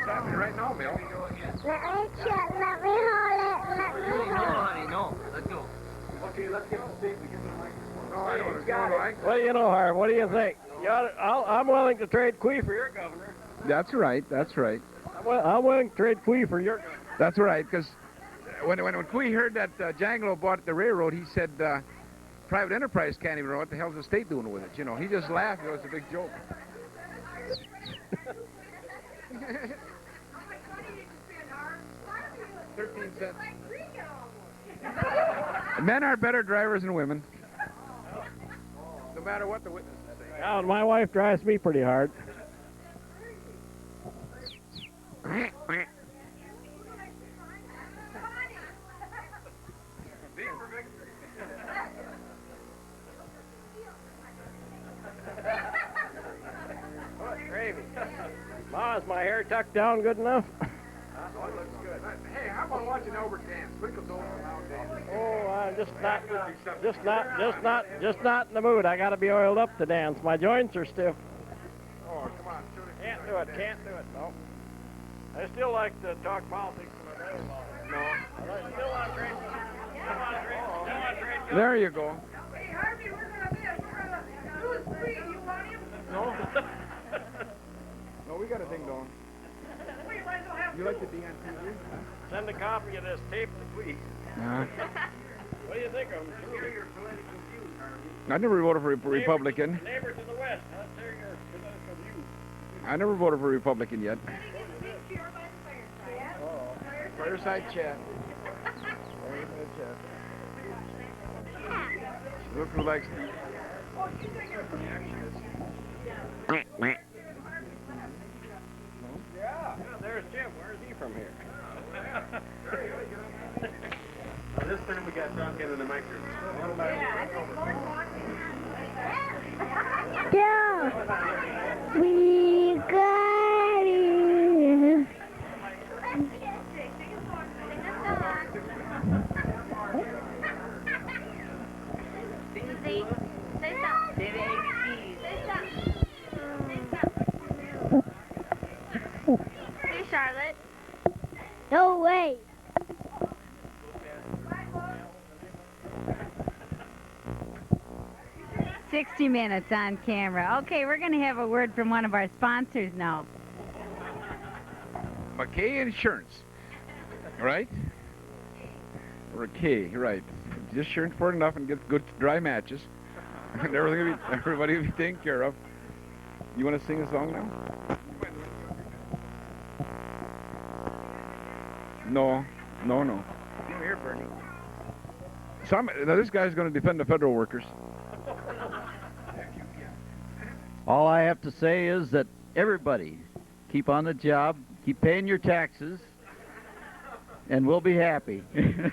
happening right now, Mel. Let me check. Let me hold it. Let me hold it. No, honey, no. Let's go. Okay, let's get the state. We give him the microphone. No, I don't got it. What do you know, Harv? What do you think? I'm willing to trade Quee for your governor. That's right. That's right. I'm willing to trade Quee for your governor. That's right, because when Quee heard that Janglo bought the railroad, he said, private enterprise can't even know what the hell's the state doing with it. You know, he just laughed. It was a big joke. 13 cents. Men are better drivers than women. No matter what the witnesses say. Yeah, my wife drives me pretty hard. Gravy. Ma, is my hair tucked down good enough? Oh, it looks good. Hey, how about watching Albert dance? Twinkle don't allow dance. Oh, I'm just not in the mood. I got to be oiled up to dance. My joints are stiff. Oh, come on. Can't do it. No. I still like to talk politics in my day. No. I still want to trade. There you go. Hey, Harvey, we're going to lose Quee. You want him? No. No, we got a thing going. Well, you might as well have You like the DN TV? Send a copy of this tape to Quee. Yeah. What do you think of him? I never voted for a Republican. Neighbor to the west. Let's hear your political view. I never voted for a Republican yet. Oh. Fireside chat. Fireside chat. Look who likes the... Yeah, there's Jim. Where's he from here? This time we got drunk into the microphone. Yeah. We got it. Say something. Say the ABCs. Say something. Hey, Charlotte. No way. "60 Minutes on camera." Okay, we're going to have a word from one of our sponsors now. McKay Insurance. Right? Or a K, right. Just insurance for enough and get good dry matches. And everybody will be taken care of. You want to sing a song now? No. Come here, Bernie. Now this guy's going to defend the federal workers. All I have to say is that everybody keep on the job, keep paying your taxes, and we'll be happy. So you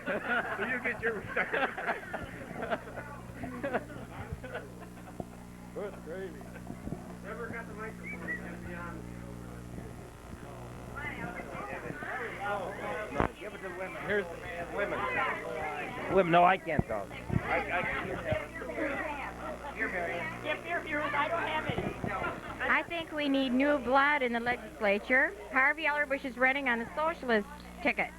get your retirement. Good gravy. Never got the microphone. It's going to be on. Give it to the women. Here's the women. Women, no, I can't talk. I can't have it. Here, Marion. I think we need new blood in the legislature. Harvey Ellerbush is running on the socialist ticket.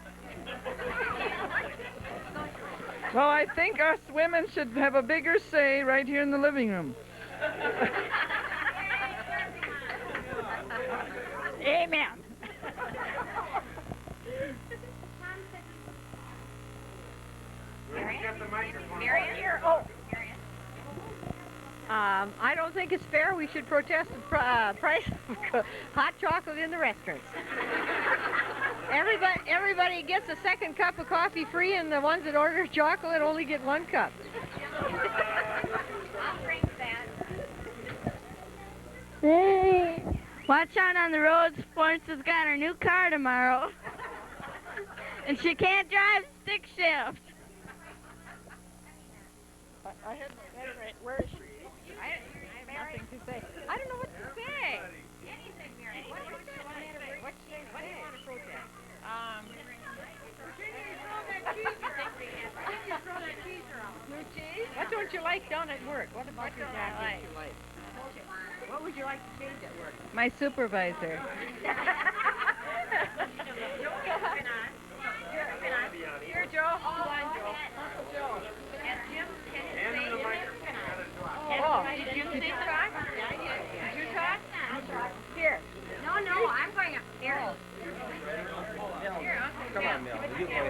Well, I think us women should have a bigger say right here in the living room. Amen. Marion? I don't think it's fair. We should protest the price of hot chocolate in the restaurants. Everybody gets a second cup of coffee free, and the ones that order chocolate only get 1 cup. I'll drink that. Hey. Watch out on the roads. Florence has got her new car tomorrow. And she can't drive stick shift. I had where is she? I have nothing to say. I don't know what to say. Anything, Marion. What do you want to say? What do you want to protest? New cheese? What don't you like done at work? What about your job don't you like? What would you like to change at work? My supervisor.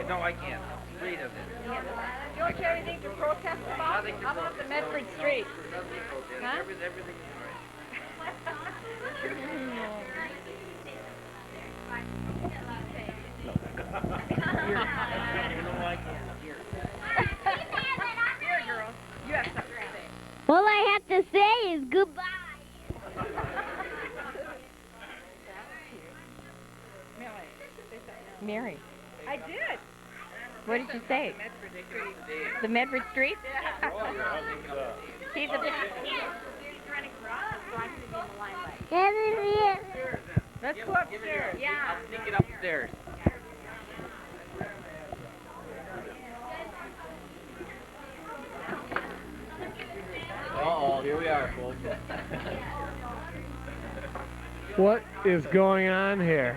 No, I can't. Read of it. Don't you have anything to protest about? Nothing to How about the protest Medford about. Street? Nothing protest. Huh? Everything is Here, girl. You have something to say. All I have to say is goodbye. Mary, I did. what did you say? The Medford Street? He's a running for office, so I'm going to be in the limelight. Get in here. Let's go upstairs. Yeah. I'll sneak it upstairs. Uh-oh, here we are, folks. What is going on here?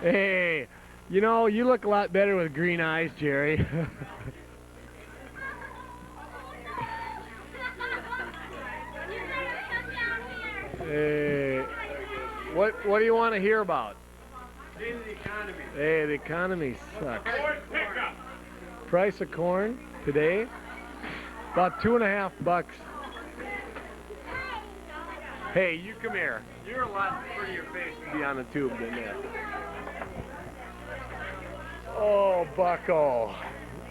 Hey, you know, you look a lot better with green eyes, Jerry. Hey, what do you want to hear about? The economy. Hey, the economy sucks. Price of corn today, about $2.50. Hey, you come here. You're a lot prettier face to be on the tube than that. Oh, Bucko.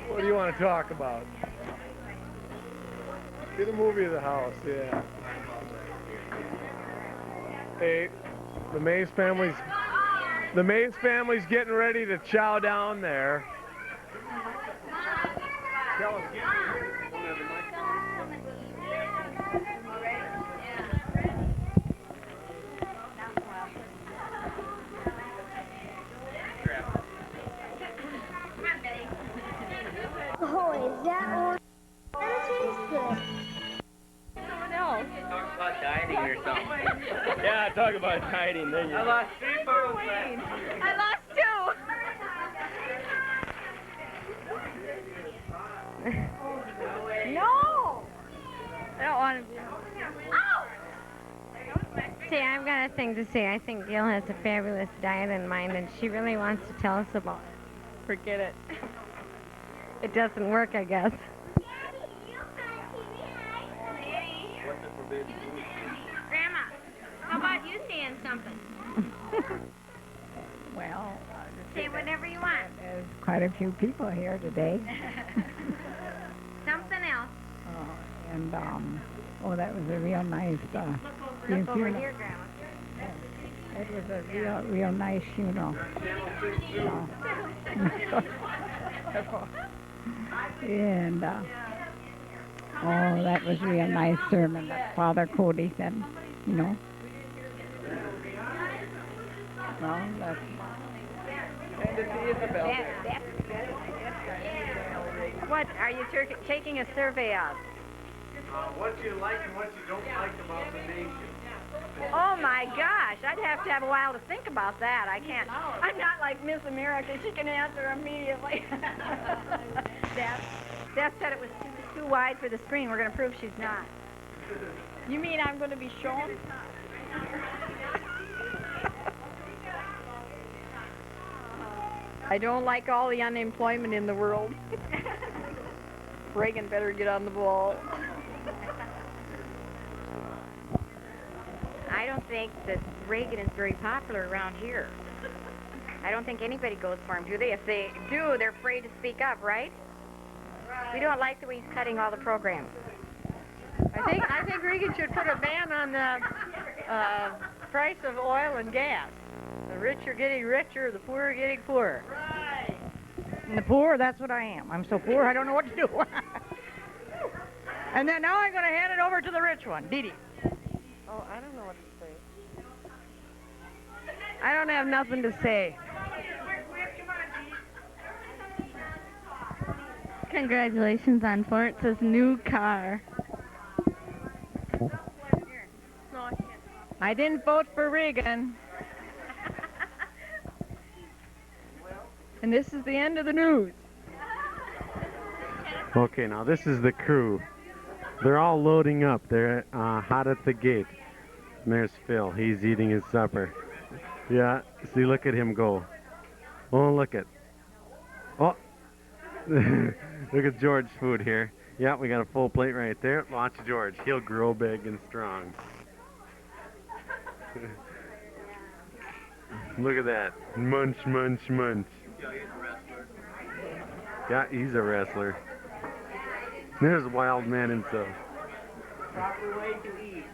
What do you want to talk about? Get a movie of the house, yeah. Hey, the Maas family's getting ready to chow down there. Tell us, get Oh, is that one? That tastes good. Someone else. Talk about dieting or something. Yeah, talk about dieting. Then you. I lost 3 pounds. I lost 2. No. I don't want to be. See, I've got a thing to say. I think Gail has a fabulous diet in mind, and she really wants to tell us about it. Forget it. It doesn't work, I guess. Grandma, how about you saying something? Well, Say whatever you want. there's quite a few people here today. Something else. And, that was a real nice, Look over funeral. here, Grandma. It was a real nice funeral. And, that was real nice sermon that Father Cody said, you know. Well, that's And to see Isabel. What are you taking a survey of? What you like and what you don't like about the nation. Oh my gosh, I'd have to have a while to think about that. I can't. I'm not like Miss America. She can answer immediately. Dad said it was too wide for the screen. We're going to prove she's not. You mean I'm going to be shown? I don't like all the unemployment in the world. Reagan better get on the ball. I don't think that Reagan is very popular around here. I don't think anybody goes for him, do they? If they do, they're afraid to speak up, right? We don't like the way he's cutting all the programs. I think Reagan should put a ban on the price of oil and gas. The rich are getting richer, the poor are getting poorer. And the poor, that's what I am. I'm so poor, I don't know what to do. And then now I'm going to hand it over to the rich one, Dee Dee. Oh, I don't know what to say. I don't have nothing to say. Congratulations on Fort's new car. I didn't vote for Reagan. And this is the end of the news. Okay, now this is the crew. They're all loading up. They're hot at the gate. And there's Phil. He's eating his supper. Yeah, see, look at him go. Oh, look at. Oh, look at George's food here. Yeah, we got a full plate right there. Watch George. He'll grow big and strong. Look at that. Munch, munch, munch. Yeah, he's a wrestler. There's a wild man himself. Proper way to eat.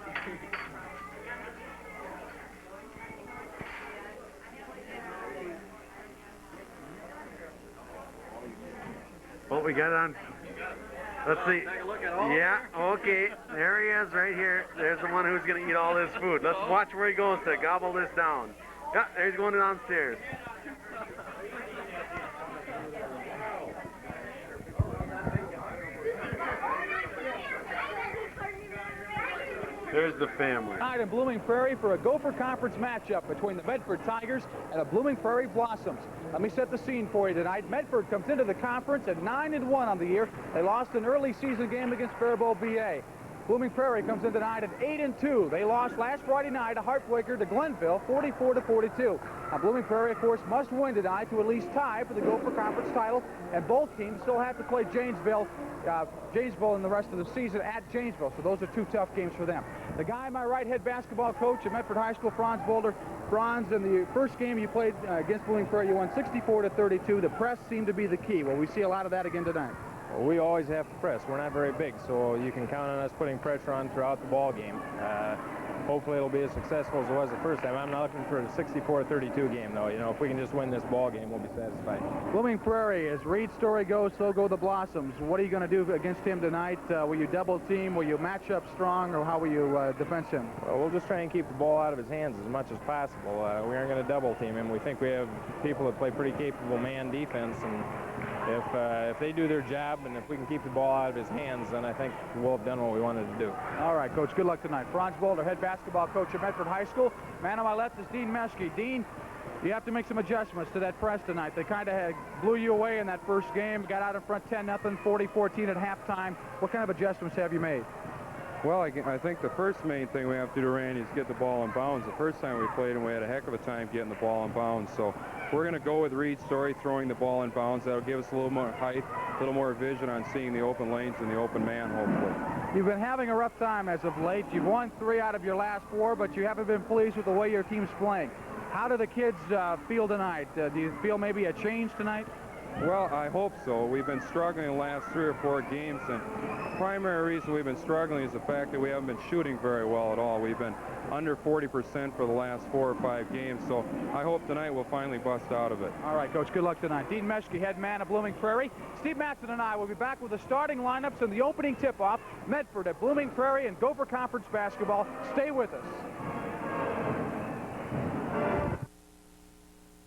What we got on? Let's see. Yeah, okay. There he is right here. There's the one who's going to eat all this food. Let's watch where he goes to gobble this down. Yeah, there he's going downstairs. There's the family. Tonight in Blooming Prairie for a Gopher Conference matchup between the Medford Tigers and the Blooming Prairie Blossoms. Let me set the scene for you tonight. Medford comes into the conference at 9-1 on the year. They lost an early season game against Faribault BA. Blooming Prairie comes in tonight at 8-2. They lost last Friday night, a heartbreaker to Glenville, 44-42. Now, Blooming Prairie, of course, must win tonight to at least tie for the Gopher Conference title, and both teams still have to play Janesville in the rest of the season at Janesville, so those are two tough games for them. The guy, my right, head basketball coach at Medford High School, Franz Boulder. Franz, in the first game you played against Blooming Prairie, you won 64-32. The press seemed to be the key. Well, we see a lot of that again tonight. Well, we always have to press. We're not very big, so you can count on us putting pressure on throughout the ball game. Hopefully it'll be as successful as it was the first time. I'm not looking for a 64-32 game, though. You know, if we can just win this ball game, we'll be satisfied. Blooming Prairie, as Reed's story goes, so go the Blossoms. What are you going to do against him tonight? Will you double team? Will you match up strong, or how will you defense him? Well, we'll just try and keep the ball out of his hands as much as possible. We aren't going to double team him. We think we have people that play pretty capable man defense, and if they do their job and if we can keep the ball out of his hands, then I think we'll have done what we wanted to do. All right, Coach, good luck tonight. Franz Boulder, head basketball coach at Medford High School. Man on my left is Dean Meschke. Dean, you have to make some adjustments to that press tonight. They kind of blew you away in that first game, got out in front 10-0, 40-14 at halftime. What kind of adjustments have you made? Well, I think the first main thing we have to do, Randy, is get the ball in bounds. The first time we played, and we had a heck of a time getting the ball in bounds. So we're going to go with Reed's story, throwing the ball in bounds. That'll give us a little more height, a little more vision on seeing the open lanes and the open man, hopefully. You've been having a rough time as of late. You've won 3 out of your last 4, but you haven't been pleased with the way your team's playing. How do the kids feel tonight? Do you feel maybe a change tonight? Well, I hope so. We've been struggling the last 3 or 4 games, and the primary reason we've been struggling is the fact that we haven't been shooting very well at all. We've been under 40% for the last 4 or 5 games, so I hope tonight we'll finally bust out of it. All right, Coach, good luck tonight. Dean Meschke, head man of Blooming Prairie. Steve Matson and I will be back with the starting lineups and the opening tip-off. Medford at Blooming Prairie and Gopher Conference basketball. Stay with us.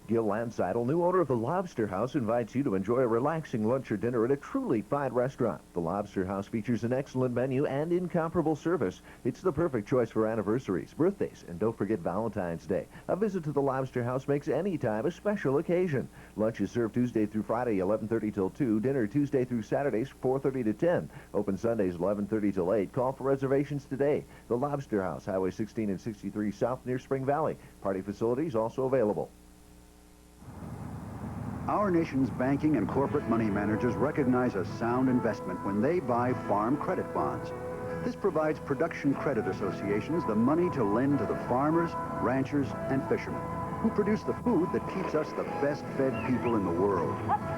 Gil Landseidel, new owner of the Lobster House, invites you to enjoy a relaxing lunch or dinner at a truly fine restaurant. The Lobster House features an excellent menu and incomparable service. It's the perfect choice for anniversaries, birthdays, and don't forget Valentine's Day. A visit to the Lobster House makes any time a special occasion. Lunch is served Tuesday through Friday, 11:30 till 2. Dinner Tuesday through Saturdays, 4:30 to 10. Open Sundays, 11:30 till 8. Call for reservations today. The Lobster House, Highway 16 and 63 South near Spring Valley. Party facilities also available. Our nation's banking and corporate money managers recognize a sound investment when they buy farm credit bonds. This provides production credit associations the money to lend to the farmers, ranchers, and fishermen who produce the food that keeps us the best-fed people in the world.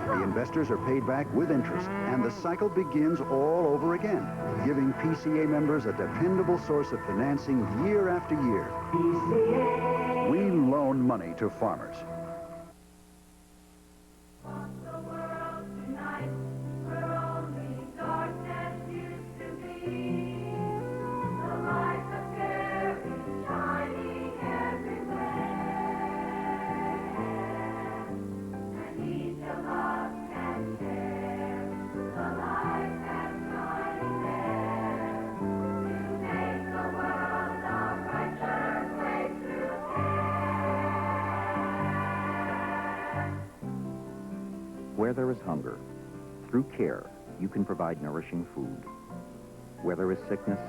The investors are paid back with interest, and the cycle begins all over again, giving PCA members a dependable source of financing year after year. PCA. We loan money to farmers. Where there is hunger, through care, you can provide nourishing food. Where there is sickness,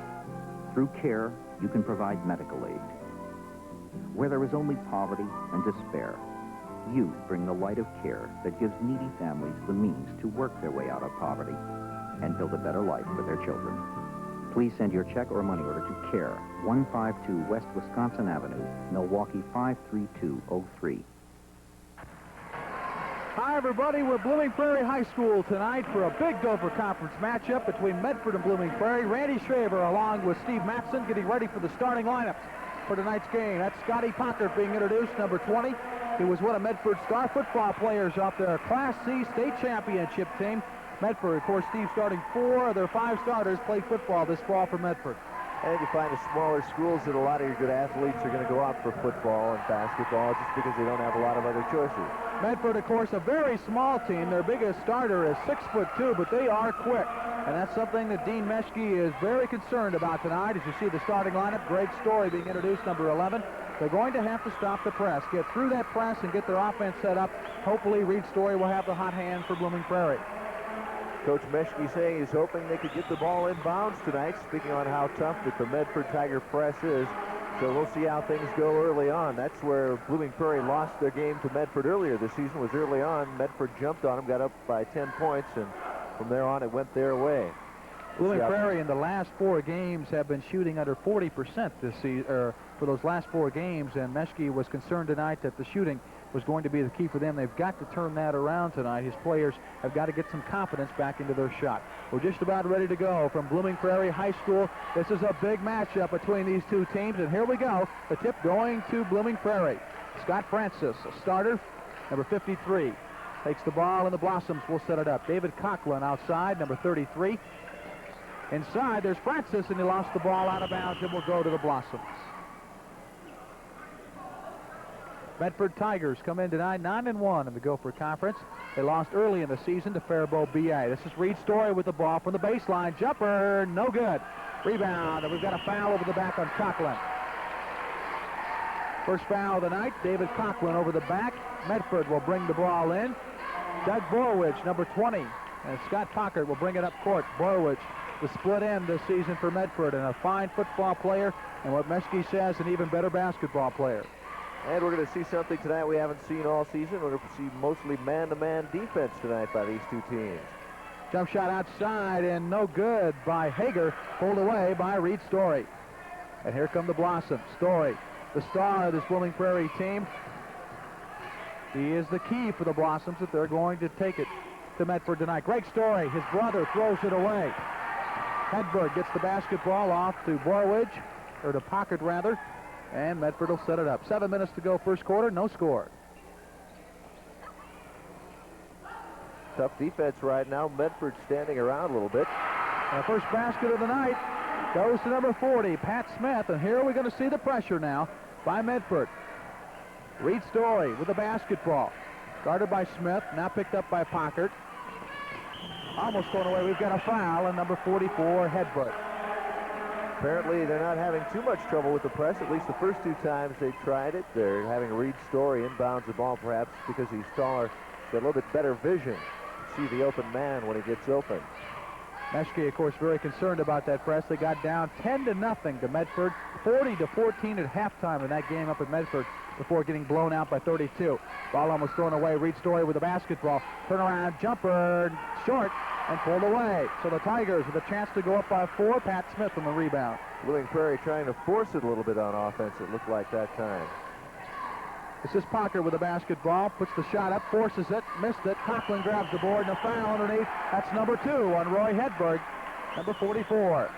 through care, you can provide medical aid. Where there is only poverty and despair, You bring the light of care that gives needy families the means to work their way out of poverty and build a better life for their children. Please send your check or money order to CARE, 152 West Wisconsin Avenue, Milwaukee 53203. Hi, everybody. We're Blooming Prairie High School tonight for a big Gopher Conference matchup between Medford and Blooming Prairie. Randy Schraver along with Steve Matson getting ready for the starting lineups for tonight's game. That's Scotty Pockert being introduced, number 20. He was one of Medford's star football players off their Class C state championship team. Medford, of course, Steve, starting 4 of their 5 starters played football this fall for Medford. And you find the smaller schools that a lot of your good athletes are going to go out for football and basketball just because they don't have a lot of other choices. Medford, of course, a very small team. Their biggest starter is 6'2", but they are quick. And that's something that Dean Meschke is very concerned about tonight. As you see the starting lineup, Greg Story being introduced, number 11. They're going to have to stop the press, get through that press and get their offense set up. Hopefully, Reed Story will have the hot hand for Blooming Prairie. Coach Meschke saying he's hoping they could get the ball in bounds tonight, speaking on how tough that the Medford Tiger press is. So we'll see how things go early on. That's where Blooming Prairie lost their game to Medford earlier this season, was early on. Medford jumped on them, got up by 10 points, and from there on it went their way. Blooming Prairie in the last 4 games have been shooting under 40% this season, for those last 4 games, and Meschke was concerned tonight that the shooting was going to be the key for them. They've got to turn that around tonight. His players have got to get some confidence back into their shot. We're just about ready to go from Blooming Prairie High School. This is a big matchup between these two teams, and here we go. The tip going to Blooming Prairie. Scott Francis, a starter, number 53, takes the ball, and the Blossoms will set it up. David Conklin outside, number 33. Inside, there's Francis, and he lost the ball out of bounds and will go to the Blossoms. Medford Tigers come in tonight 9-1 in the Gopher Conference. They lost early in the season to Faribault BA. This is Reed Story with the ball from the baseline. Jumper, no good. Rebound, and we've got a foul over the back on Conklin. First foul of the night, David Conklin over the back. Medford will bring the ball in. Doug Borwich, number 20, and Scott Pockert will bring it up court. Borwich, the split end this season for Medford, and a fine football player, and what Meschke says, an even better basketball player. And we're going to see something tonight we haven't seen all season. We're going to see mostly man-to-man defense tonight by these two teams. Jump shot outside and no good by Hager, pulled away by Reed Story. And here come the Blossoms. Story, the star of this Blooming Prairie team. He is the key for the Blossoms if they're going to take it to Medford tonight. Greg Story, his brother, throws it away. Hedberg gets the basketball off to Borwich, or to Pockert rather. And Medford will set it up. 7 minutes to go first quarter, no score. Tough defense right now. Medford standing around a little bit. And the first basket of the night goes to number 40, Pat Smith. And here we're going to see the pressure now by Medford. Reed Story with the basketball. Guarded by Smith, now picked up by Pockert. Almost thrown away. We've got a foul on number 44, Hedberg. Apparently, they're not having too much trouble with the press, at least the first 2 times they tried it. They're having Reed Story inbounds the ball, perhaps because he's taller. He's got a little bit better vision to see the open man when he gets open. Meschke, of course, very concerned about that press. They got down 10-0 to Medford, 40-14 at halftime in that game up at Medford before getting blown out by 32. Ball almost thrown away. Reed Story with the basketball. Turnaround jumper, short, and pulled away. So the Tigers with a chance to go up by 4. Pat Smith on the rebound. Blooming Prairie trying to force it a little bit on offense, it looked like that time. This is Pockert with the basketball, puts the shot up, forces it, missed it. Conklin grabs the board, and a foul underneath. That's number 2 on Roy Hedberg, number 44.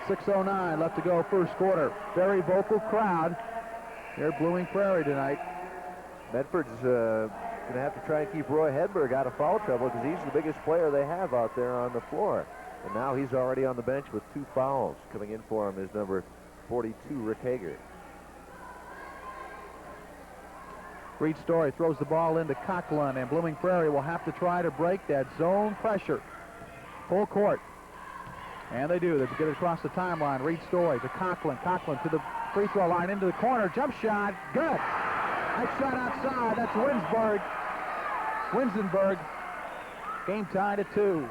6:09 left to go first quarter. Very vocal crowd here at Blooming Prairie tonight. Medford's going to have to try and keep Roy Hedberg out of foul trouble because he's the biggest player they have out there on the floor. And now he's already on the bench with 2 fouls. Coming in for him is number 42, Rick Hager. Reed Story throws the ball into Conklin, and Blooming Prairie will have to try to break that zone pressure. Full court. And they do. They get it across the timeline. Reed Story to Conklin. Conklin to the free throw line, into the corner. Jump shot. Good. Nice shot outside. That's Winsenberg. Game tied at 2.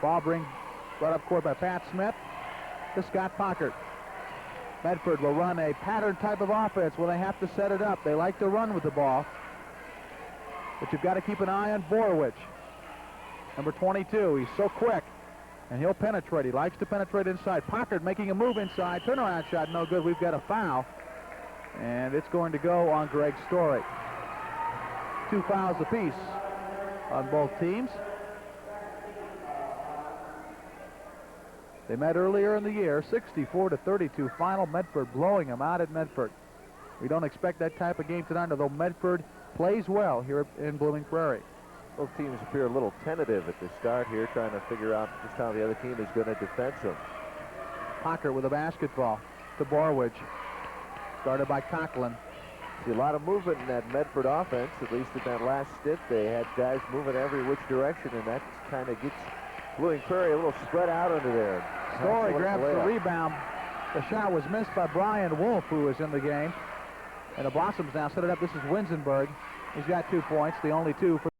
Ball brought up court by Pat Smith to Scott Pockert. Medford will run a pattern type of offense when they have to set it up. They like to run with the ball. But you've got to keep an eye on Borowich. Number 22, he's so quick. And he'll penetrate. He likes to penetrate inside. Packard making a move inside. Turnaround shot, no good. We've got a foul. And it's going to go on Greg Story. 2 fouls apiece on both teams. They met earlier in the year, 64-32 final. Medford blowing them out at Medford. We don't expect that type of game tonight, although Medford plays well here in Blooming Prairie. Both teams appear a little tentative at the start here, trying to figure out just how the other team is going to defend them. Hocker with a basketball to Borowich. Started by Conklin. See a lot of movement in that Medford offense, at least in that last stint. They had guys moving every which direction, and that kind of gets Blooming Prairie a little spread out under there. Story grabs the rebound. The shot was missed by Brian Wolf, who was in the game. And the Blossoms now set it up. This is Winsenberg. He's got 2 points, the only 2 for